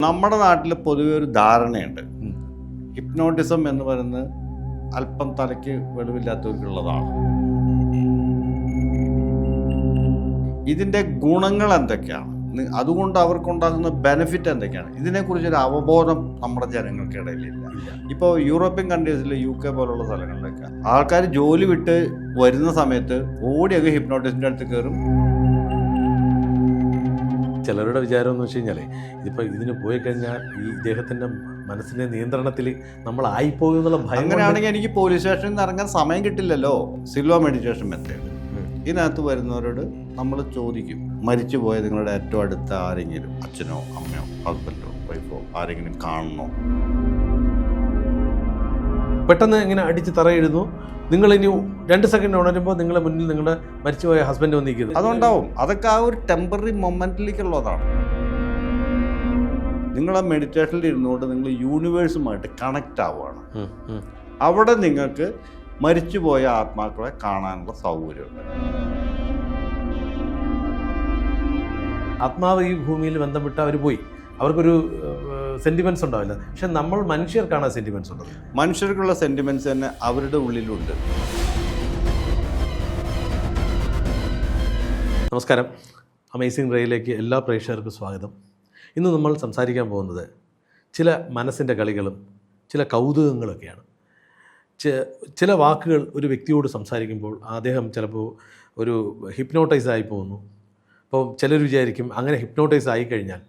നമ്മുടെ നാട്ടിൽ പൊതുവെ ഒരു ധാരണയുണ്ട്, ഹിപ്നോട്ടിസം എന്ന് പറയുന്നത് അല്പം തലയ്ക്ക് വെളിവില്ലാത്തവർക്കുള്ളതാണ്. ഇതിൻ്റെ ഗുണങ്ങൾ എന്തൊക്കെയാണ്, അതുകൊണ്ട് അവർക്കുണ്ടാകുന്ന ബെനിഫിറ്റ് എന്തൊക്കെയാണ്, ഇതിനെക്കുറിച്ചൊരു അവബോധം നമ്മുടെ ജനങ്ങൾക്കിടയിലില്ല. ഇപ്പോൾ യൂറോപ്യൻ കൺട്രീസിൽ UK പോലുള്ള സ്ഥലങ്ങളിലൊക്കെ ആൾക്കാർ ജോലി വിട്ട് വരുന്ന സമയത്ത് ഓടിയൊക്കെ ഹിപ്നോട്ടിസ്റ്റിൻ്റെ അടുത്ത് കയറും. ചിലരുടെ വിചാരം എന്ന് വെച്ച് കഴിഞ്ഞാൽ ഇതിപ്പോൾ ഇതിന് പോയി കഴിഞ്ഞാൽ ഈ ഇദ്ദേഹത്തിൻ്റെ മനസ്സിൻ്റെ നിയന്ത്രണത്തിൽ നമ്മളായിപ്പോകുന്നുള്ള ഭയം. അങ്ങനെയാണെങ്കിൽ എനിക്ക് പോലീസ് സ്റ്റേഷനിൽ നിന്ന് ഇറങ്ങാൻ സമയം കിട്ടില്ലല്ലോ. സിൽവ മെഡിറ്റേഷൻ മെത്തേഡ് ഇതിനകത്ത് വരുന്നവരോട് നമ്മൾ ചോദിക്കും, മരിച്ചുപോയ നിങ്ങളുടെ ഏറ്റവും അടുത്ത ആരെങ്കിലും, അച്ഛനോ അമ്മയോ ഹസ്ബൻഡോ വൈഫോ ആരെങ്കിലും കാണണോ? പെട്ടെന്ന് ഇങ്ങനെ അടിച്ച് തറയിടുന്നു. നിങ്ങളിനി 2 സെക്കൻഡ് ഉണരുമ്പോൾ നിങ്ങളുടെ മുന്നിൽ നിങ്ങളുടെ മരിച്ചുപോയ ഹസ്ബൻഡ് വന്നിരിക്കുന്നത്. അതുണ്ടാവും. അതൊക്കെ ആ ഒരു ടെമ്പററി മൊമെന്റിലേക്കുള്ളതാണ്. നിങ്ങൾ ആ മെഡിറ്റേഷനിൽ ഇരുന്നുകൊണ്ട് നിങ്ങൾ യൂണിവേഴ്സുമായിട്ട് കണക്റ്റ് ആവുകയാണ്. അവിടെ നിങ്ങൾക്ക് മരിച്ചുപോയ ആത്മാക്കളെ കാണാനുള്ള സൗകര്യമുണ്ട്. ആത്മാവ് ഈ ഭൂമിയിൽ ബന്ധം വിട്ട് അവർ പോയി, അവർക്കൊരു സെൻറ്റിമെൻറ്റ്സ് ഉണ്ടാവില്ല. പക്ഷെ നമ്മൾ മനുഷ്യർക്കാണ് ആ സെൻറ്റിമെൻറ്റ്സ് ഉള്ളത്. മനുഷ്യർക്കുള്ള സെൻറ്റിമെൻറ്റ്സ് തന്നെ അവരുടെ ഉള്ളിലുണ്ട്. നമസ്കാരം, അമേസിംഗ് റേയിലേക്ക് എല്ലാ പ്രേക്ഷകർക്കും സ്വാഗതം. ഇന്ന് നമ്മൾ സംസാരിക്കാൻ പോകുന്നത് ചില മനസ്സിൻ്റെ കളികളും ചില കൗതുകങ്ങളൊക്കെയാണ്. ചില വാക്കുകൾ ഒരു വ്യക്തിയോട് സംസാരിക്കുമ്പോൾ അദ്ദേഹം ചിലപ്പോൾ ഒരു ഹിപ്നോട്ടൈസ് ആയി പോകുന്നു. അപ്പോൾ ചിലർ വിചാരിക്കും, അങ്ങനെ ഹിപ്നോട്ടൈസ് ആയിക്കഴിഞ്ഞാൽ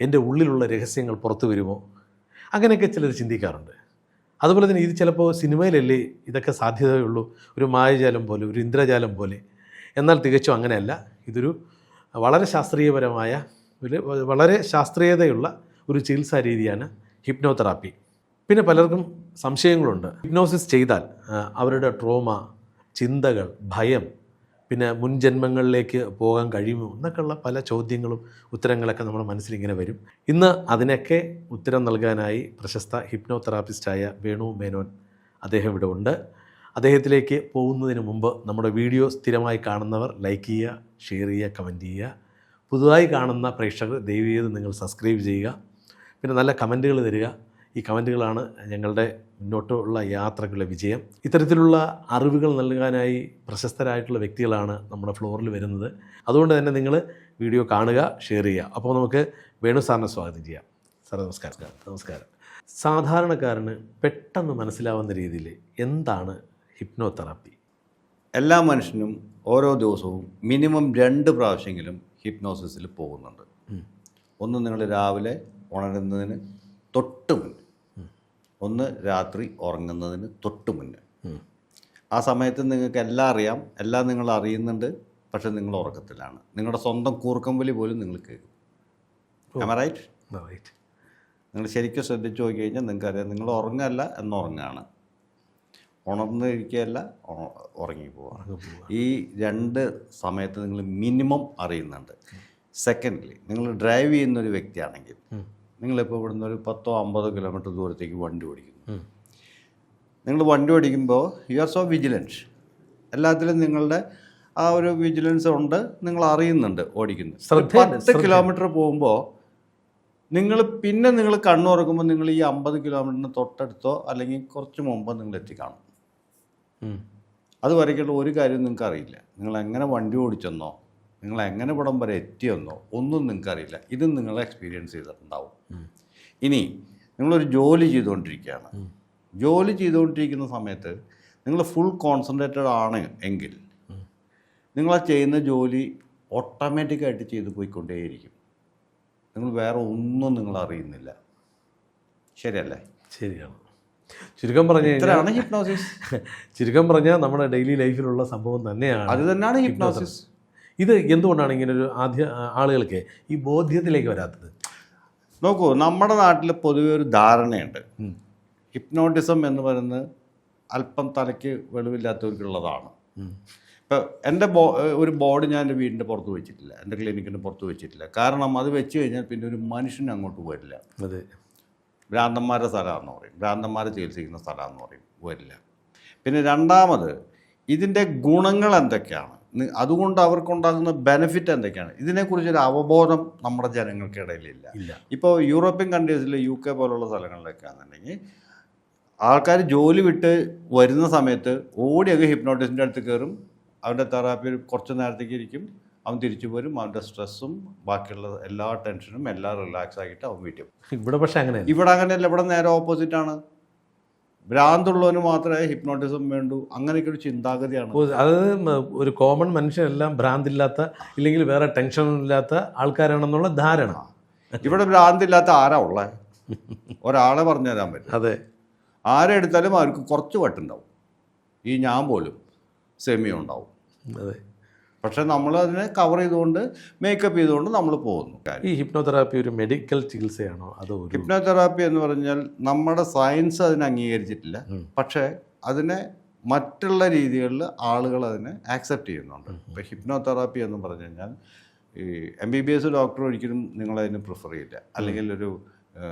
എൻ്റെ ഉള്ളിലുള്ള രഹസ്യങ്ങൾ പുറത്തു വരുമോ? അങ്ങനെയൊക്കെ ചിലർ ചിന്തിക്കാറുണ്ട്. അതുപോലെ തന്നെ ഇത് ചിലപ്പോൾ സിനിമയിലല്ലേ ഇതൊക്കെ സാധ്യതയുള്ളൂ, ഒരു മായജാലം പോലെ, ഒരു ഇന്ദ്രജാലം പോലെ. എന്നാൽ തികച്ചും അങ്ങനെയല്ല. ഇതൊരു വളരെ ശാസ്ത്രീയപരമായ വളരെ ശാസ്ത്രീയതയുള്ള ഒരു ചികിത്സാ രീതിയാണ് ഹിപ്നോതെറാപ്പി. പിന്നെ പലർക്കും സംശയങ്ങളുണ്ട്. ഹിപ്നോസിസ് ചെയ്താൽ അവരുടെ ട്രോമ, ചിന്തകൾ, ഭയം, പിന്നെ മുൻജന്മങ്ങളിലേക്ക് പോകാൻ കഴിയുമോ എന്നൊക്കെയുള്ള പല ചോദ്യങ്ങളും ഉത്തരങ്ങളൊക്കെ നമ്മുടെ മനസ്സിലിങ്ങനെ വരും. ഇന്ന് അതിനൊക്കെ ഉത്തരം നൽകാനായി പ്രശസ്ത ഹിപ്നോതെറാപ്പിസ്റ്റായ വേണു മേനോൻ അദ്ദേഹം ഇവിടെ ഉണ്ട്. അദ്ദേഹത്തിലേക്ക് പോകുന്നതിന് മുമ്പ് നമ്മുടെ വീഡിയോ സ്ഥിരമായി കാണുന്നവർ ലൈക്ക് ചെയ്യുക, ഷെയർ ചെയ്യുക, കമൻറ്റ് ചെയ്യുക. പുതുതായി കാണുന്ന പ്രേക്ഷകർ ദയവ് ചെയ്ത് നിങ്ങൾ സബ്സ്ക്രൈബ് ചെയ്യുക. പിന്നെ നല്ല കമൻറ്റുകൾ തരിക. ഈ കമൻറ്റുകളാണ് ഞങ്ങളുടെ മുന്നോട്ടുള്ള യാത്രകളുടെ വിജയം. ഇത്തരത്തിലുള്ള അറിവുകൾ നൽകാനായി പ്രശസ്തരായിട്ടുള്ള വ്യക്തികളാണ് നമ്മുടെ ഫ്ലോറിൽ വരുന്നത്. അതുകൊണ്ട് തന്നെ നിങ്ങൾ വീഡിയോ കാണുക, ഷെയർ ചെയ്യുക. അപ്പോൾ നമുക്ക് വേണു സാറിനെ സ്വാഗതം ചെയ്യാം. സാറേ നമസ്കാരം. നമസ്കാരം. സാധാരണക്കാരന് പെട്ടെന്ന് മനസ്സിലാവുന്ന രീതിയിൽ എന്താണ് ഹിപ്നോതെറാപ്പി? എല്ലാ മനുഷ്യനും ഓരോ ദിവസവും മിനിമം 2 പ്രാവശ്യമെങ്കിലും ഹിപ്നോസിസിൽ പോകുന്നുണ്ട്. ഒന്ന് നിങ്ങൾ രാവിലെ ഉണരുന്നതിന് തൊട്ട് മുന്നേ, ഒന്ന് രാത്രി ഉറങ്ങുന്നതിന് തൊട്ട് മുന്നേ. ആ സമയത്ത് നിങ്ങൾക്ക് എല്ലാം അറിയാം, എല്ലാം നിങ്ങൾ അറിയുന്നുണ്ട്, പക്ഷെ നിങ്ങൾ ഉറക്കത്തിലാണ്. നിങ്ങളുടെ സ്വന്തം കൂർക്കമ്പലി പോലും നിങ്ങൾ കേൾക്കും. റൈറ്റ്? നിങ്ങൾ ശരിക്കും ശ്രദ്ധിച്ച് നോക്കി കഴിഞ്ഞാൽ നിങ്ങൾക്കറിയാം, നിങ്ങൾ ഉറങ്ങല്ല എന്നുറങ്ങാണ്, ഉണർന്നിരിക്കുകയല്ല ഉറങ്ങിപ്പോവാണ്. ഈ 2 സമയത്ത് നിങ്ങൾ മിനിമം അറിയുന്നുണ്ട്. സെക്കൻഡ്ലി, നിങ്ങൾ ഡ്രൈവ് ചെയ്യുന്നൊരു വ്യക്തിയാണെങ്കിൽ, നിങ്ങളിപ്പോൾ ഇവിടുന്ന് ഒരു 10-50 കിലോമീറ്റർ ദൂരത്തേക്ക് വണ്ടി ഓടിക്കുന്നു. നിങ്ങൾ വണ്ടി ഓടിക്കുമ്പോൾ യു ആർ സോ വിജിലൻറ്റ്. എല്ലാത്തിലും നിങ്ങളുടെ ആ ഒരു വിജിലൻസ് ഉണ്ട്, നിങ്ങൾ അറിയുന്നുണ്ട് ഓടിക്കുന്നത്. 10 കിലോമീറ്റർ പോകുമ്പോൾ നിങ്ങൾ കണ്ണുറക്കുമ്പോൾ നിങ്ങൾ ഈ 50 കിലോമീറ്ററിന് തൊട്ടടുത്തോ അല്ലെങ്കിൽ കുറച്ച് മുമ്പോ നിങ്ങൾ എത്തിക്കാണും. അത് വരയ്ക്കേണ്ട ഒരു കാര്യം നിങ്ങൾക്ക് അറിയില്ല. നിങ്ങൾ എങ്ങനെ വണ്ടി ഓടിച്ചെന്നോ, നിങ്ങൾ എങ്ങനെ ഇവിടം വരെ എത്തിയെന്നോ ഒന്നും നിങ്ങൾക്കറിയില്ല. ഇതും നിങ്ങൾ എക്സ്പീരിയൻസ് ചെയ്തിട്ടുണ്ടാവും. ഇനി നിങ്ങളൊരു ജോലി ചെയ്തുകൊണ്ടിരിക്കുകയാണ്. ജോലി ചെയ്തുകൊണ്ടിരിക്കുന്ന സമയത്ത് നിങ്ങൾ ഫുൾ കോൺസെൻട്രേറ്റഡ് ആണ് എങ്കിൽ നിങ്ങൾ ആ ചെയ്യുന്ന ജോലി ഓട്ടോമാറ്റിക്കായിട്ട് ചെയ്തു പോയിക്കൊണ്ടേയിരിക്കും. നിങ്ങൾ വേറെ ഒന്നും നിങ്ങൾ അറിയുന്നില്ല. ശരിയല്ലേ? ശരിയാണ്. ചുരുക്കം പറഞ്ഞാൽ ഹിപ്നോസിസ്. ചുരുക്കം പറഞ്ഞാൽ നമ്മുടെ ഡെയിലി ലൈഫിലുള്ള സംഭവം തന്നെയാണ്. അത് തന്നെയാണ് ഹിപ്നോസിസ്. ഇത് എന്തുകൊണ്ടാണ് ഇങ്ങനൊരു ആളുകൾക്ക് ഈ ബോധ്യത്തിലേക്ക് വരാത്തത്? നോക്കൂ, നമ്മുടെ നാട്ടിൽ പൊതുവെ ഒരു ധാരണയുണ്ട്, ഹിപ്നോട്ടിസം എന്ന് പറയുന്നത് അല്പം തലയ്ക്ക് വെളിവില്ലാത്തവർക്കുള്ളതാണ്. ഇപ്പം എൻ്റെ ഒരു ബോർഡ് ഞാൻ എൻ്റെ വീടിൻ്റെ പുറത്ത് വെച്ചിട്ടില്ല, എൻ്റെ ക്ലിനിക്കിൻ്റെ പുറത്ത് വെച്ചിട്ടില്ല. കാരണം അത് വെച്ച് കഴിഞ്ഞാൽ പിന്നെ ഒരു മനുഷ്യന് അങ്ങോട്ട് വരില്ല. അതെ, ഭ്രാന്തന്മാരുടെ സ്ഥലമാണെന്ന് പറയും, ഭ്രാന്തന്മാരെ ചികിത്സിക്കുന്ന സ്ഥലമാണെന്ന് പറയും, വരില്ല. പിന്നെ രണ്ടാമത്, ഇതിൻ്റെ ഗുണങ്ങൾ എന്തൊക്കെയാണ്, അതുകൊണ്ട് അവർക്കുണ്ടാകുന്ന ബെനിഫിറ്റ് എന്തൊക്കെയാണ്, ഇതിനെക്കുറിച്ചൊരു അവബോധം നമ്മുടെ ജനങ്ങൾക്കിടയിലില്ല. ഇപ്പോൾ യൂറോപ്യൻ കൺട്രീസിൽ UK പോലുള്ള സ്ഥലങ്ങളിലൊക്കെ ആണെന്നുണ്ടെങ്കിൽ ആൾക്കാർ ജോലി വിട്ട് വരുന്ന സമയത്ത് ഓടിയൊക്കെ ഹിപ്നോട്ടിസ്റ്റിൻ്റെ അടുത്ത് കയറും, അവൻ്റെ തെറാപ്പി കുറച്ച് നേരത്തേക്ക് ഇരിക്കും, അവൻ തിരിച്ചു പോരും, അവൻ്റെ സ്ട്രെസ്സും ബാക്കിയുള്ള എല്ലാ ടെൻഷനും എല്ലാം റിലാക്സ് ആക്കിയിട്ട് അവൻ വീട്ടിൽ. ഇവിടെ പക്ഷേ അങ്ങനെ ഇവിടെ അങ്ങനെയല്ല, ഇവിടെ നേരെ ഓപ്പോസിറ്റാണ്. ഭ്രാന്തുള്ളവന് മാത്രമേ ഹിപ്നോട്ടിസം വേണ്ടൂ, അങ്ങനെയൊക്കെ ഒരു ചിന്താഗതിയാണ്. അതായത് ഒരു കോമൺ മനുഷ്യനെല്ലാം ഭ്രാന്തില്ലാത്ത ഇല്ലെങ്കിൽ വേറെ ടെൻഷനില്ലാത്ത ആൾക്കാരാണെന്നുള്ള ധാരണ. ഇവിടെ ഭ്രാന്തില്ലാത്ത ആരാ ഉള്ളത്? ഒരാളെ പറഞ്ഞു തരാൻ പറ്റും. അതെ, ആരെ എടുത്താലും അവർക്ക് കുറച്ച് വട്ടുണ്ടാവും. ഈ ഞാൻ പോലും സെമിയോ ഉണ്ടാവും. അതെ. പക്ഷെ നമ്മൾ അതിനെ കവർ ചെയ്തുകൊണ്ട് മേക്കപ്പ് ചെയ്തുകൊണ്ട് നമ്മൾ പോകുന്നു. ഈ ഹിപ്നോതെറാപ്പി ഒരു മെഡിക്കൽ ചികിത്സയാണോ അതോ? ഹിപ്നോതെറാപ്പി എന്ന് പറഞ്ഞാൽ നമ്മുടെ സയൻസ് അതിനെ അംഗീകരിച്ചിട്ടില്ല, പക്ഷേ അതിനെ മറ്റുള്ള രീതികളിൽ ആളുകൾ അതിനെ ആക്സെപ്റ്റ് ചെയ്യുന്നുണ്ട്. ഇപ്പോൾ ഹിപ്നോതെറാപ്പി എന്ന് പറഞ്ഞു കഴിഞ്ഞാൽ ഈ MBBS ഡോക്ടർ ഒരിക്കലും നിങ്ങളതിന് പ്രിഫർ ചെയ്യില്ല, അല്ലെങ്കിൽ ഒരു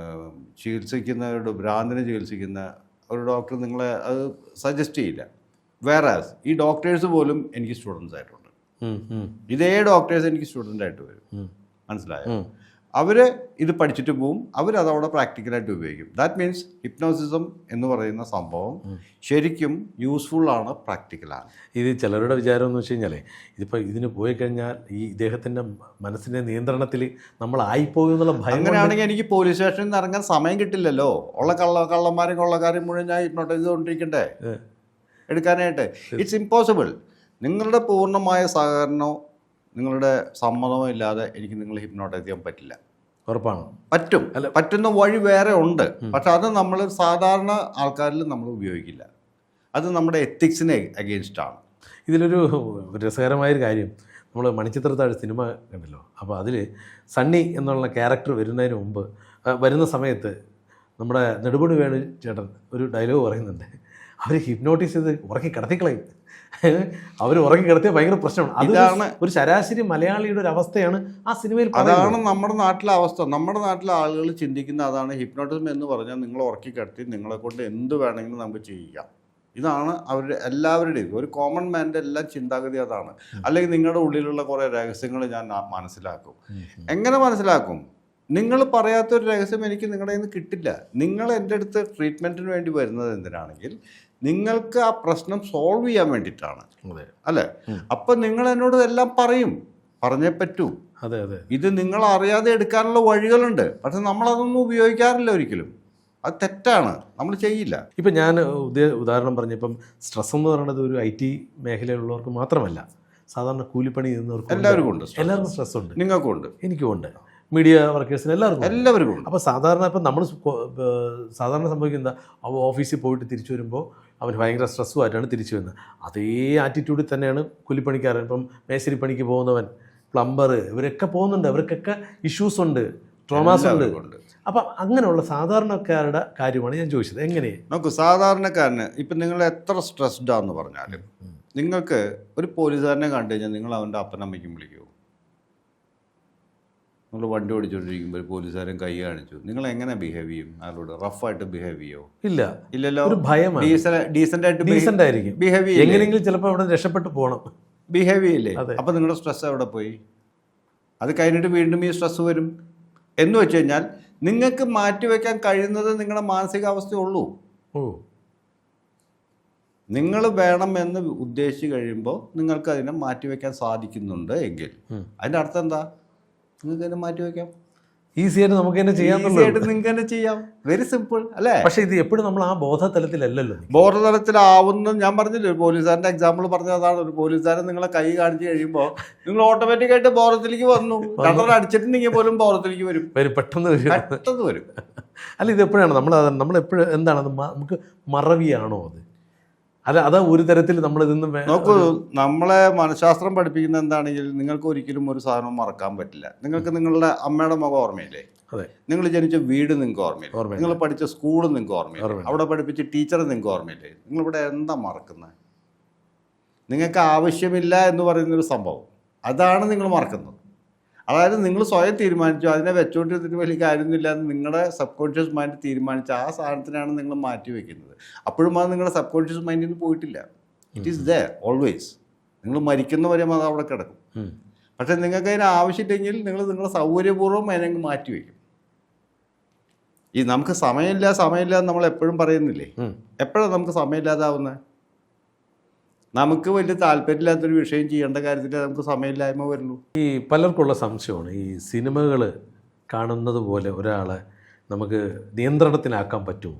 ചികിത്സിക്കുന്ന ഭ്രാന്തിനെ ചികിത്സിക്കുന്ന ഒരു ഡോക്ടർ നിങ്ങളെ അത് സജസ്റ്റ് ചെയ്യില്ല. വേറെ ഈ ഡോക്ടേഴ്സ് പോലും എനിക്ക് സ്റ്റുഡൻസ് ആയിട്ടുണ്ട്. ഇതേ ഡോക്ടേഴ്സ് എനിക്ക് സ്റ്റുഡൻ്റ് ആയിട്ട് വരും, മനസ്സിലായോ? അവർ ഇത് പഠിച്ചിട്ട് പോവും, അവരതവിടെ പ്രാക്ടിക്കലായിട്ട് ഉപയോഗിക്കും. ദാറ്റ് മീൻസ് ഹിപ്നോസിസം എന്ന് പറയുന്ന സംഭവം ശരിക്കും യൂസ്ഫുള്ളാണ്, പ്രാക്ടിക്കലാണ്. ഇത് ചിലരുടെ വിചാരം എന്ന് വെച്ച് കഴിഞ്ഞാൽ ഇതിപ്പോൾ ഇതിന് പോയി കഴിഞ്ഞാൽ ഈ ഇദ്ദേഹത്തിൻ്റെ മനസ്സിൻ്റെ നിയന്ത്രണത്തിൽ നമ്മളായിപ്പോയി എന്നുള്ള ഭയം. അങ്ങനെയാണെങ്കിൽ എനിക്ക് പോലീസ് സ്റ്റേഷനിൽ നിന്ന് ഇറങ്ങാൻ സമയം കിട്ടില്ലല്ലോ. ഉള്ള കള്ളന്മാരും കൊള്ളക്കാരും മുഴുവൻ ഞാൻ ഹിപ്നോട്ടൈസ് ചെയ്തുകൊണ്ടിരിക്കണ്ടേ എടുക്കാനായിട്ട്? It's impossible. നിങ്ങളുടെ പൂർണ്ണമായ സഹകരണമോ നിങ്ങളുടെ സമ്മതമോ ഇല്ലാതെ എനിക്ക് നിങ്ങളെ ഹിപ്നോട്ടൈസ് ചെയ്യാൻ പറ്റില്ല. ഉറപ്പാണ്? പറ്റും. പറ്റുന്ന വഴി വേറെ ഉണ്ട്, പക്ഷെ അത് നമ്മൾ സാധാരണ ആൾക്കാരിൽ നമ്മൾ ഉപയോഗിക്കില്ല. അത് നമ്മുടെ എത്തിക്സിന് അഗെയിൻസ്റ്റ് ആണ്. ഇതിലൊരു രസകരമായൊരു കാര്യം, നമ്മൾ മണിച്ചിത്രത്താഴ് സിനിമ കണ്ടല്ലോ, അപ്പോൾ അതിൽ സണ്ണി എന്നുള്ള ക്യാരക്ടർ വരുന്ന സമയത്ത് നമ്മുടെ നെടുപടി വേണു ചേട്ടൻ ഒരു ഡയലോഗ് പറയുന്നുണ്ട്, അവർ ഹിപ്നോട്ടൈസ് ചെയ്ത് ഉറക്കി കിടത്തിക്കളയും. അവർ ഉറക്കി കിടത്തിയ ഭയങ്കര പ്രശ്നമാണ്. അതാണ് ഒരു ശരാശരി മലയാളിയുടെ ഒരു അവസ്ഥയാണ് ആ സിനിമയിൽ. അതാണ് നമ്മുടെ നാട്ടിലെ അവസ്ഥ. നമ്മുടെ നാട്ടിലെ ആളുകൾ ചിന്തിക്കുന്ന അതാണ്. ഹിപ്നോട്ടിസം എന്ന് പറഞ്ഞാൽ നിങ്ങൾ ഉറക്കി കിടത്തി നിങ്ങളെ കൊണ്ട് എന്ത് വേണമെങ്കിലും നമുക്ക് ചെയ്യാം. ഇതാണ് അവരുടെ എല്ലാവരുടെയും ഒരു കോമൺ മാൻ്റെ എല്ലാം ചിന്താഗതി അതാണ്. അല്ലെങ്കിൽ നിങ്ങളുടെ ഉള്ളിലുള്ള കുറേ രഹസ്യങ്ങൾ ഞാൻ മനസ്സിലാക്കും. എങ്ങനെ മനസ്സിലാക്കും? നിങ്ങൾ പറയാത്തൊരു രഹസ്യം എനിക്ക് നിങ്ങളുടെ കയ്യിൽ നിന്ന് കിട്ടില്ല. നിങ്ങൾ എൻ്റെ അടുത്ത് ട്രീറ്റ്മെൻറ്റിന് വേണ്ടി വരുന്നത് എന്തിനാണെങ്കിൽ നിങ്ങൾക്ക് ആ പ്രശ്നം സോൾവ് ചെയ്യാൻ വേണ്ടിയിട്ടാണ്, അല്ലേ? അപ്പം നിങ്ങൾ എന്നോട് എല്ലാം പറഞ്ഞേ പറ്റൂ. അതെ അതെ. ഇത് നിങ്ങൾ അറിയാതെ എടുക്കാനുള്ള വഴികളുണ്ട്, പക്ഷെ നമ്മളതൊന്നും ഉപയോഗിക്കാറില്ല ഒരിക്കലും. അത് തെറ്റാണ്, നമ്മൾ ചെയ്യില്ല. ഇപ്പം ഞാൻ ഉദാഹരണം പറഞ്ഞപ്പം സ്ട്രെസ് എന്ന് പറയുന്നത് ഒരു IT മേഖലയിലുള്ളവർക്ക് മാത്രമല്ല, സാധാരണ കൂലിപ്പണി ചെയ്യുന്നവർക്ക് എല്ലാവർക്കും സ്ട്രെസ് ഉണ്ട്. നിങ്ങൾക്കും ഉണ്ട്, എനിക്കും ഉണ്ട്, മീഡിയ വർക്കേഴ്സിന് എല്ലാവർക്കും ഉണ്ട്. അപ്പോൾ സാധാരണ ഇപ്പം നമ്മൾ സാധാരണ സംഭവിക്കുന്ന ഓഫീസിൽ പോയിട്ട് തിരിച്ചു വരുമ്പോൾ അവന് ഭയങ്കര സ്ട്രെസ്സുമായിട്ടാണ് തിരിച്ചു വരുന്നത്. അതേ ആറ്റിറ്റ്യൂഡിൽ തന്നെയാണ് കൂലിപ്പണിക്കാരൻ. ഇപ്പം മേശരി പണിക്ക് പോകുന്നവൻ, പ്ലംബർ, ഇവരൊക്കെ പോകുന്നുണ്ട്. അവർക്കൊക്കെ ഇഷ്യൂസ് ഉണ്ട്, ട്രോമാസ് ഉണ്ട്. അപ്പം അങ്ങനെയുള്ള സാധാരണക്കാരുടെ കാര്യമാണ് ഞാൻ ചോദിച്ചത്. എങ്ങനെ നോക്കൂ, സാധാരണക്കാരന് ഇപ്പം നിങ്ങൾ എത്ര സ്ട്രെസ്ഡ് ആണെന്ന് പറഞ്ഞാലും നിങ്ങൾക്ക് ഒരു പോലീസുകാരനെ കണ്ടു കഴിഞ്ഞാൽ നിങ്ങൾ അവൻ്റെ അപ്പനമ്മയ്ക്കും വിളിക്കുമോ? നിങ്ങൾ വണ്ടി ഓടിച്ചുകൊണ്ടിരിക്കുമ്പോൾ ഒരു പോലീസുകാരൻ കൈ കാണിച്ചു, നിങ്ങൾ എങ്ങനെ ബിഹേവ് ചെയ്യും? അയാളോട് റഫായിട്ട് ബിഹേവ് ചെയ്യോ? ഇല്ലല്ലോ. ഒരു ഭയമാണ്. ഡീസൻ്റ് ആയിരിക്കും ബിഹേവ് ചെയ്യും. എങ്ങനെയെങ്കിലും ചിലപ്പോൾ അവിടെ രക്ഷപ്പെട്ടു പോകണം, ബിഹേവ് ചെയ്യില്ലേ? അപ്പം നിങ്ങളുടെ സ്ട്രെസ് എവിടെ പോയി? അത് കഴിഞ്ഞിട്ട് വീണ്ടും ഈ സ്ട്രെസ് വരും. എന്ന് വെച്ച് കഴിഞ്ഞാൽ നിങ്ങൾക്ക് മാറ്റിവെക്കാൻ കഴിയുന്നത് നിങ്ങളുടെ മാനസികാവസ്ഥയുള്ളൂ. നിങ്ങൾ വേണം എന്ന് ഉദ്ദേശിച്ച് കഴിയുമ്പോൾ നിങ്ങൾക്ക് അതിനെ മാറ്റിവെക്കാൻ സാധിക്കുന്നുണ്ട് എങ്കിൽ അതിൻ്റെ അർത്ഥം എന്താ? നിങ്ങൾക്ക് തന്നെ മാറ്റിവെക്കാം. ഈസിയായിട്ട് നമുക്ക് തന്നെ ചെയ്യാം. നിങ്ങൾക്ക് തന്നെ ചെയ്യാം. വെരി സിമ്പിൾ അല്ലേ? പക്ഷേ ഇത് എപ്പോഴും നമ്മൾ ആ ബോധതലത്തിലല്ലല്ലോ. ബോധതലത്തിലാവുന്ന ഞാൻ പറഞ്ഞില്ലേ, പോലീസുകാരൻ്റെ എക്സാമ്പിൾ പറഞ്ഞതാണ്. ഒരു പോലീസുകാരൻ നിങ്ങളെ കൈ കാണിച്ചു കഴിയുമ്പോൾ നിങ്ങൾ ഓട്ടോമാറ്റിക്കായിട്ട് ബോധത്തിലേക്ക് വന്നു. കണ്ടർ അടിച്ചിട്ടുണ്ടെങ്കിൽ പോലും ബോധത്തിലേക്ക് വരും, പെട്ടെന്ന് വരും. അല്ല, ഇത് എപ്പോഴാണ് നമ്മളെപ്പോഴും എന്താണ് നമുക്ക് മറവിയാണോ അത്? അതാ ഒരു തരത്തിൽ നമ്മളിതൊന്നും നോക്കൂ, നമ്മളെ മനഃശാസ്ത്രം പഠിപ്പിക്കുന്ന എന്താണെങ്കിൽ നിങ്ങൾക്ക് ഒരിക്കലും ഒരു സാധനം മറക്കാൻ പറ്റില്ല. നിങ്ങൾക്ക് നിങ്ങളുടെ അമ്മയുടെ മുഖം ഓർമ്മയില്ലേ? നിങ്ങൾ ജനിച്ച വീട് നിങ്ങൾക്ക് ഓർമ്മയില്ല? നിങ്ങൾ പഠിച്ച സ്കൂൾ നിങ്ങൾക്ക് ഓർമ്മയില്ല? അവിടെ പഠിപ്പിച്ച ടീച്ചർ നിങ്ങൾക്ക് ഓർമ്മയില്ലേ? നിങ്ങളിവിടെ എന്താ മറക്കുന്നത്? നിങ്ങൾക്ക് ആവശ്യമില്ല എന്ന് പറയുന്നൊരു സംഭവം, അതാണ് നിങ്ങൾ മറക്കുന്നത്. അതായത് നിങ്ങൾ സ്വയം തീരുമാനിച്ചു അതിനെ വെച്ചുകൊണ്ടിരുന്നിട്ട് വലിയ കാര്യമൊന്നുമില്ല എന്ന് നിങ്ങളുടെ സബ് കോൺഷ്യസ് മൈൻഡ് തീരുമാനിച്ച ആ സാധനത്തിനാണ് നിങ്ങൾ മാറ്റി വയ്ക്കുന്നത്. അപ്പോഴും അത് നിങ്ങളുടെ സബ് കോൺഷ്യസ് മൈൻഡിൽ നിന്ന് പോയിട്ടില്ല. It is there always. നിങ്ങൾ മരിക്കുന്നവരെ അത് അവിടെ കിടക്കും. പക്ഷെ നിങ്ങൾക്ക് അതിന് ആവശ്യമില്ലെങ്കിൽ നിങ്ങൾ നിങ്ങളുടെ സൗകര്യപൂർവ്വം അതിനങ്ങ് മാറ്റി വയ്ക്കും. ഈ നമുക്ക് സമയമില്ല എന്ന് നമ്മൾ എപ്പോഴും പറയുന്നില്ലേ? എപ്പോഴാണ് നമുക്ക് സമയമില്ലാതാവുന്നത്? നമുക്ക് വലിയ താല്പര്യമില്ലാത്തൊരു വിഷയം ചെയ്യേണ്ട കാര്യത്തിൽ നമുക്ക് സമയമില്ലായ്മ വരുള്ളൂ. ഈ പലർക്കുള്ള സംശയമാണ് ഈ സിനിമകൾ കാണുന്നത് പോലെ ഒരാളെ നമുക്ക് നിയന്ത്രണത്തിലാക്കാൻ പറ്റുമോ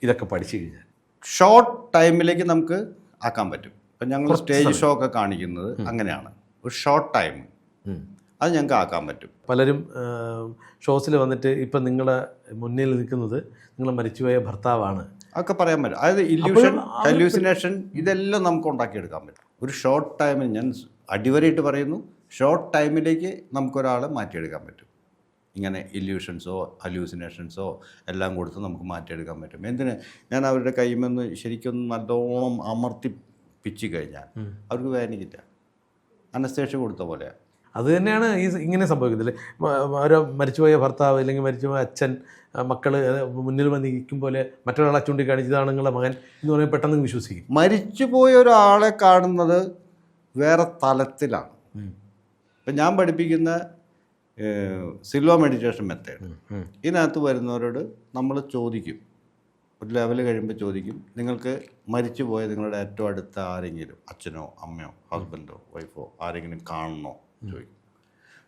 ഇതൊക്കെ പഠിച്ചു കഴിഞ്ഞാൽ? ഷോർട്ട് ടൈമിലേക്ക് നമുക്ക് ആക്കാൻ പറ്റും. ഇപ്പം ഞങ്ങൾ സ്റ്റേജ് ഷോ ഒക്കെ കാണിക്കുന്നത് അങ്ങനെയാണ്. ഒരു ഷോർട്ട് ടൈം അത് ഞങ്ങൾക്ക് ആക്കാൻ പറ്റും. പലരും ഷോസിൽ വന്നിട്ട് ഇപ്പം നിങ്ങളുടെ മുന്നിൽ നിൽക്കുന്നത് നിങ്ങളെ മരിച്ചുപോയ ഭർത്താവാണ് അതൊക്കെ പറയാൻ പറ്റും. അതായത് ഇല്യൂഷൻ, ഹലൂസിനേഷൻ ഇതെല്ലാം നമുക്ക് ഉണ്ടാക്കിയെടുക്കാൻ പറ്റും. ഒരു ഷോർട്ട് ടൈമിൽ, ഞാൻ അടിവരയിട്ട് പറയുന്നു, ഷോർട്ട് ടൈമിലേക്ക് നമുക്കൊരാളെ മാറ്റിയെടുക്കാൻ പറ്റും. ഇങ്ങനെ ഇല്യൂഷൻസോ ഹലൂസിനേഷൻസോ എല്ലാം കൊടുത്ത് നമുക്ക് മാറ്റിയെടുക്കാൻ പറ്റും. എന്തിന്? ഞാൻ അവരുടെ കൈമെന്ന് ശരിക്കും നല്ലോണം അമർത്തിപ്പിച്ച് കഴിഞ്ഞാൽ അവർക്ക് വേദനിക്കില്ല. അനസ്തേഷ്യ കൊടുത്ത പോലെയാണ്. അത് തന്നെയാണ് ഇങ്ങനെ സംഭവിക്കുന്നത്. ഓരോ മരിച്ചുപോയ ഭർത്താവ് അല്ലെങ്കിൽ മരിച്ചുപോയ അച്ഛൻ, മക്കൾ മുന്നിൽ വന്ന് നിൽക്കും പോലെ മറ്റൊരാളെ ചൂണ്ടിക്കാണിച്ച് ഇതാണ് നിങ്ങളുടെ മകൻ എന്ന് പറയുമ്പോൾ പെട്ടെന്ന് വിശ്വസിക്കും. മരിച്ചുപോയ ഒരാളെ കാണുന്നത് വേറെ തലത്തിലാണ്. ഇപ്പം ഞാൻ പഠിപ്പിക്കുന്ന സിൽവ മെഡിറ്റേഷൻ മെത്തേഡ്, ഇതിനകത്ത് വരുന്നവരോട് നമ്മൾ ചോദിക്കും, ഒരു ലെവൽ കഴിയുമ്പോൾ ചോദിക്കും, നിങ്ങൾക്ക് മരിച്ചുപോയ നിങ്ങളുടെ ഏറ്റവും അടുത്ത ആരെങ്കിലും, അച്ഛനോ അമ്മയോ ഹസ്ബൻഡോ വൈഫോ ആരെങ്കിലും കാണണോ ചോദിക്കും.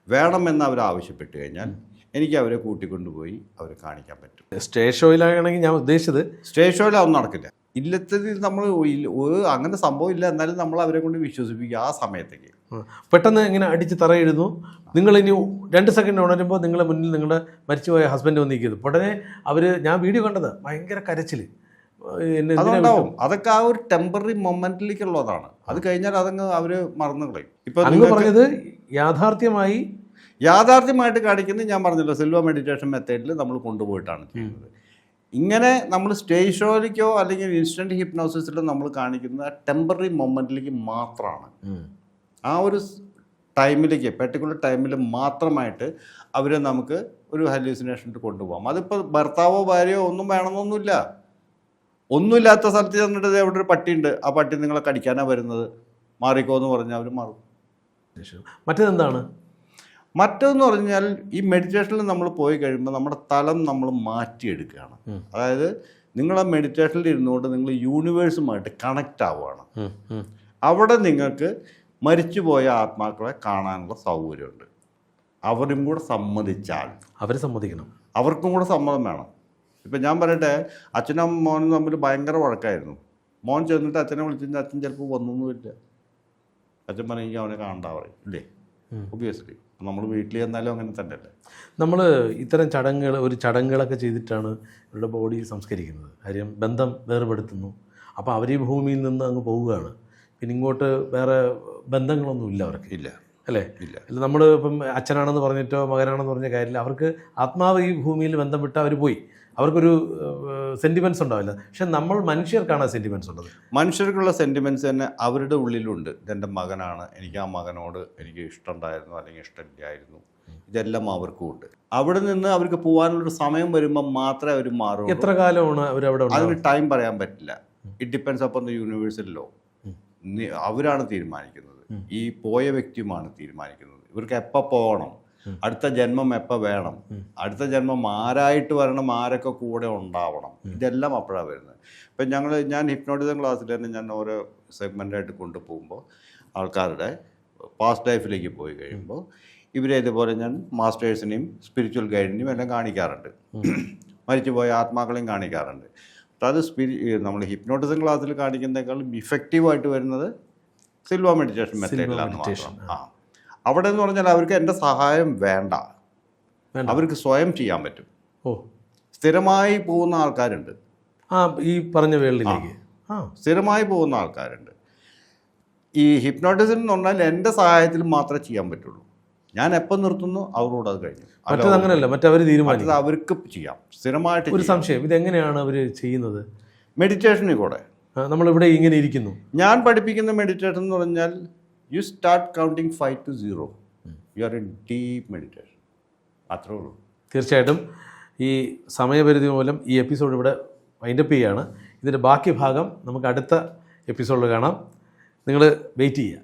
വേണമെന്ന് അവർ ആവശ്യപ്പെട്ട് കഴിഞ്ഞാൽ എനിക്ക് അവരെ കൂട്ടിക്കൊണ്ടുപോയി അവരെ കാണിക്കാൻ പറ്റും. സ്റ്റേജ് ഷോയിലാണെങ്കിൽ ഞാൻ ഉദ്ദേശിച്ചത്, സ്റ്റേജ് ഷോയിൽ അതൊന്നും നടക്കില്ല. ഇല്ലത്തിൽ നമ്മൾ അങ്ങനെ സംഭവം ഇല്ല, എന്നാലും നമ്മൾ അവരെ കൊണ്ട് വിശ്വസിപ്പിക്കുക. ആ സമയത്തേക്ക് പെട്ടെന്ന് ഇങ്ങനെ അടിച്ച് തറയിടുന്നു, നിങ്ങളിനി 2 സെക്കൻഡ് ഉണരുമ്പോൾ നിങ്ങളുടെ മുന്നിൽ നിങ്ങളുടെ മരിച്ചുപോയ ഹസ്ബൻഡ് വന്നിരിക്കുന്നു. ഉടനെ അവർ, ഞാൻ വീഡിയോ കണ്ടത്, ഭയങ്കര കരച്ചിൽ. അതുണ്ടാവും. അതൊക്കെ ആ ഒരു ടെമ്പററി മൊമെന്റിലേക്കുള്ളതാണ്. അത് കഴിഞ്ഞാൽ അതങ്ങ് അവർ മറന്നു കളയും. ഇപ്പൊ നിങ്ങൾ പറഞ്ഞത് യാഥാർത്ഥ്യമായിട്ട് കാണിക്കുന്നത് ഞാൻ പറഞ്ഞല്ലോ, സിൽവ മെഡിറ്റേഷൻ മെത്തേഡിൽ നമ്മൾ കൊണ്ടുപോയിട്ടാണ് ചെയ്യുന്നത്. ഇങ്ങനെ നമ്മൾ സ്റ്റേജ് ഷോയിലേക്കോ അല്ലെങ്കിൽ ഇൻസ്റ്റന്റ് ഹിപ്നോസിസിലോ നമ്മൾ കാണിക്കുന്ന ടെമ്പററി മൊമെന്റിലേക്ക് മാത്രമാണ്. ആ ഒരു ടൈമിലേക്ക്, പെർട്ടിക്കുലർ ടൈമിൽ മാത്രമായിട്ട് അവരെ നമുക്ക് ഒരു ഹലൂസിനേഷനിൽ കൊണ്ടുപോകാം. അതിപ്പോൾ ഭർത്താവോ ഭാര്യയോ ഒന്നും വേണമെന്നൊന്നുമില്ല. ഒന്നുമില്ലാത്ത സ്ഥലത്ത് ചെന്നിട്ട് എവിടെ ഒരു പട്ടിയുണ്ട്, ആ പട്ടി നിങ്ങളെ കടിക്കാനാണ് വരുന്നത്, മാറിക്കോ എന്ന് പറഞ്ഞാൽ അവർ മാറും. മറ്റേതെന്താണ്? മറ്റതെന്ന് പറഞ്ഞാൽ ഈ മെഡിറ്റേഷനിൽ നമ്മൾ പോയി കഴിയുമ്പോൾ നമ്മുടെ തലം നമ്മൾ മാറ്റിയെടുക്കുകയാണ്. അതായത് നിങ്ങൾ ആ മെഡിറ്റേഷനിൽ ഇരുന്നുകൊണ്ട് നിങ്ങൾ യൂണിവേഴ്സുമായിട്ട് കണക്റ്റ് ആവുകയാണ്. അവിടെ നിങ്ങൾക്ക് മരിച്ചുപോയ ആത്മാക്കളെ കാണാനുള്ള സൗകര്യമുണ്ട്. അവരും കൂടെ സമ്മതിച്ചാൽ, അവർ സമ്മതിക്കണം, അവർക്കും കൂടെ സമ്മതം വേണം. ഇപ്പം ഞാൻ പറയട്ടെ, അച്ഛനും മോനും തമ്മിൽ ഭയങ്കര വഴക്കായിരുന്നു. മോൻ ചെന്നിട്ട് അച്ഛനെ വിളിച്ചിട്ട് അച്ഛൻ ചിലപ്പോൾ വന്നൊന്നുമില്ല. അച്ഛൻ പറഞ്ഞെങ്കിൽ അവനെ കാണണ്ട പറയും, ഇല്ലേ? ഒബിയസ്ലി നമ്മൾ വീട്ടിൽ ചെന്നാലും അങ്ങനെ തന്നെയല്ലേ. നമ്മൾ ഇത്തരം ചടങ്ങുകളൊക്കെ ചെയ്തിട്ടാണ് ഇവരുടെ ബോഡി സംസ്കരിക്കുന്നത്. കാര്യം ബന്ധം വേർപെടുത്തുന്നു. അപ്പോൾ അവർ ഈ ഭൂമിയിൽ നിന്ന് അങ്ങ് പോവുകയാണ്. പിന്നെ ഇങ്ങോട്ട് വേറെ ബന്ധങ്ങളൊന്നും ഇല്ല അവർക്ക്. ഇല്ല അല്ലേ? ഇല്ല. നമ്മൾ ഇപ്പം അച്ഛനാണെന്ന് പറഞ്ഞിട്ടോ മകനാണെന്ന് പറഞ്ഞ കാര്യമില്ല. അവർക്ക് ആത്മാവ് ഈ ഭൂമിയിൽ ബന്ധം വിട്ട് അവർ പോയി. അവർക്കൊരു സെൻറ്റിമെൻറ്റ്സ് ഉണ്ടാവില്ല. പക്ഷെ നമ്മൾ മനുഷ്യർക്കാണ് ആ സെൻറ്റിമെൻറ്റ്സ് ഉള്ളത്. മനുഷ്യർക്കുള്ള സെൻറ്റിമെൻറ്റ്സ് തന്നെ അവരുടെ ഉള്ളിലുണ്ട്. ഇതെൻ്റെ മകനാണ്, എനിക്ക് ആ മകനോട് എനിക്ക് ഇഷ്ടമുണ്ടായിരുന്നു അല്ലെങ്കിൽ ഇഷ്ടമില്ലായിരുന്നു, ഇതെല്ലാം അവർക്കും ഉണ്ട്. അവിടെ നിന്ന് അവർക്ക് പോകാനുള്ളൊരു സമയം വരുമ്പോൾ മാത്രമേ അവർ മാറുള്ളൂ. എത്ര കാലമാണ് അവരവിടെ? അതിന് ടൈം പറയാൻ പറ്റില്ല. It depends upon the universal law. അവരാണ് തീരുമാനിക്കുന്നത്. ഈ പോയ വ്യക്തിയുമാണ് തീരുമാനിക്കുന്നത്. ഇവർക്ക് എപ്പോൾ പോകണം, അടുത്ത ജന്മം എപ്പോൾ വേണം, അടുത്ത ജന്മം ആരായിട്ട് വരണം, ആരൊക്കെ കൂടെ ഉണ്ടാവണം, ഇതെല്ലാം അപ്പോഴാണ് വരുന്നത്. ഇപ്പം ഞാൻ ഹിപ്നോട്ടിസം ക്ലാസ്സിൽ തന്നെ ഞാൻ ഓരോ സെഗ്മെൻ്റായിട്ട് കൊണ്ടുപോകുമ്പോൾ ആൾക്കാരുടെ പാസ്റ്റ് ലൈഫിലേക്ക് പോയി കഴിയുമ്പോൾ ഇവരെ ഇതുപോലെ ഞാൻ മാസ്റ്റേഴ്സിനെയും സ്പിരിച്വൽ ഗൈഡിനെയും എല്ലാം കാണിക്കാറുണ്ട്. മരിച്ചുപോയ ആത്മാക്കളെയും കാണിക്കാറുണ്ട്. അത് നമ്മൾ ഹിപ്നോട്ടിസം ക്ലാസ്സിൽ കാണിക്കുന്നതിനേക്കാളും ഇഫക്റ്റീവായിട്ട് വരുന്നത് സിൽവ മെഡിറ്റേഷൻ മെത്തേഡിലാണ് മാത്രം. അവിടെ എന്ന് പറഞ്ഞാൽ അവർക്ക് എൻ്റെ സഹായം വേണ്ട, അവർക്ക് സ്വയം ചെയ്യാൻ പറ്റും. സ്ഥിരമായി പോകുന്ന ആൾക്കാരുണ്ട്. ഈ പറഞ്ഞ വേൾഡിലേക്ക് സ്ഥിരമായി പോകുന്ന ആൾക്കാരുണ്ട്. ഈ ഹിപ്നോട്ടിസം എന്ന് പറഞ്ഞാൽ എൻ്റെ സഹായത്തിൽ മാത്രമേ ചെയ്യാൻ പറ്റുള്ളൂ. ഞാൻ എപ്പോൾ നിർത്തുന്നു അവരോട് അത് കഴിഞ്ഞു. അങ്ങനെയല്ല, മറ്റവർ തീരുമാനിക്കും, അവർക്ക് ചെയ്യാം സ്ഥിരമായിട്ട്. ഒരു സംശയം, ഇതെങ്ങനെയാണ് അവർ ചെയ്യുന്നത്? മെഡിറ്റേഷനിൽ കൂടെ. നമ്മളിവിടെ ഇങ്ങനെ ഇരിക്കുന്നു. ഞാൻ പഠിപ്പിക്കുന്ന മെഡിറ്റേഷൻ എന്ന് പറഞ്ഞാൽ you start counting 5 to 0. You are in deep meditation. അത്രേ ഉള്ളൂ. തീർച്ചയായിട്ടും ഈ സമയപരിധി മൂലം ഈ എപ്പിസോഡ് ഇവിടെ വൈൻഡപ്പ് ചെയ്യുകയാണ്. ഇതിൻ്റെ ബാക്കി ഭാഗം നമുക്ക് അടുത്ത എപ്പിസോഡിൽ കാണാം. നിങ്ങൾ വെയിറ്റ് ചെയ്യുക.